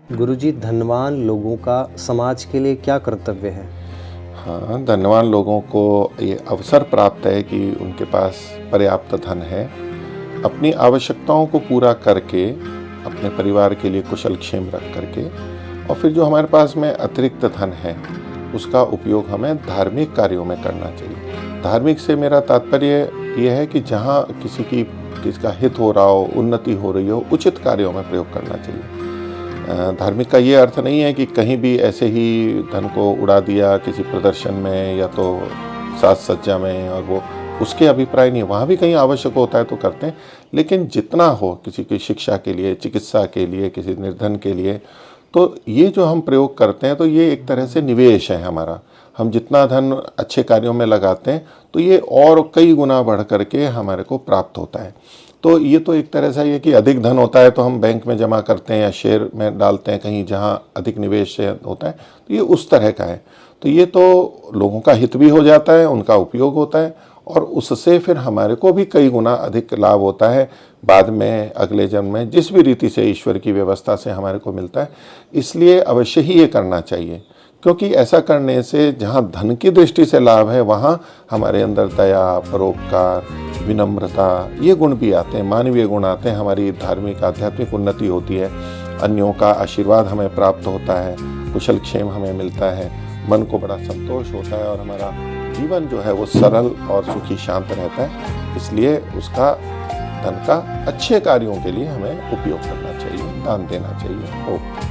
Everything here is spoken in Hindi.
गुरुजी, धनवान लोगों का समाज के लिए क्या कर्तव्य है? हाँ, धनवान लोगों को ये अवसर प्राप्त है कि उनके पास पर्याप्त धन है। अपनी आवश्यकताओं को पूरा करके, अपने परिवार के लिए कुशल-क्षेम रख करके और फिर जो हमारे पास में अतिरिक्त धन है, उसका उपयोग हमें धार्मिक कार्यों में करना चाहिए। धार्मिक से मेरा तात्पर्य ये है कि जहाँ किसी का हित हो रहा हो, उन्नति हो रही हो, उचित कार्यों में प्रयोग करना चाहिए। धार्मिक का ये अर्थ नहीं है कि कहीं भी ऐसे ही धन को उड़ा दिया किसी प्रदर्शन में या तो साज-सज्जा में, और वो उसके अभिप्राय नहीं है। वहाँ भी कहीं आवश्यक होता है तो करते हैं, लेकिन जितना हो किसी की शिक्षा के लिए, चिकित्सा के लिए, किसी निर्धन के लिए, तो ये जो हम प्रयोग करते हैं तो ये एक तरह से निवेश है हमारा। हम जितना धन अच्छे कार्यों में लगाते हैं तो ये और कई गुना बढ़ करके हमारे को प्राप्त होता है। तो ये तो एक तरह से ये कि अधिक धन होता है तो हम बैंक में जमा करते हैं या शेयर में डालते हैं कहीं जहाँ अधिक निवेश होता है, तो ये उस तरह का है। तो ये तो लोगों का हित भी हो जाता है, उनका उपयोग होता है और उससे फिर हमारे को भी कई गुना अधिक लाभ होता है बाद में, अगले जन्म में, जिस भी रीति से ईश्वर की व्यवस्था से हमारे को मिलता है। इसलिए अवश्य ही ये करना चाहिए, क्योंकि ऐसा करने से जहाँ धन की दृष्टि से लाभ है वहाँ हमारे अंदर दया, परोपकार, विनम्रता, ये गुण भी आते हैं, मानवीय गुण आते हैं। हमारी धार्मिक आध्यात्मिक उन्नति होती है, अन्यों का आशीर्वाद हमें प्राप्त होता है, कुशल क्षेम हमें मिलता है, मन को बड़ा संतोष होता है और हमारा जीवन जो है वो सरल और सुखी शांत रहता है। इसलिए उसका धन का अच्छे कार्यों के लिए हमें उपयोग करना चाहिए, दान देना चाहिए।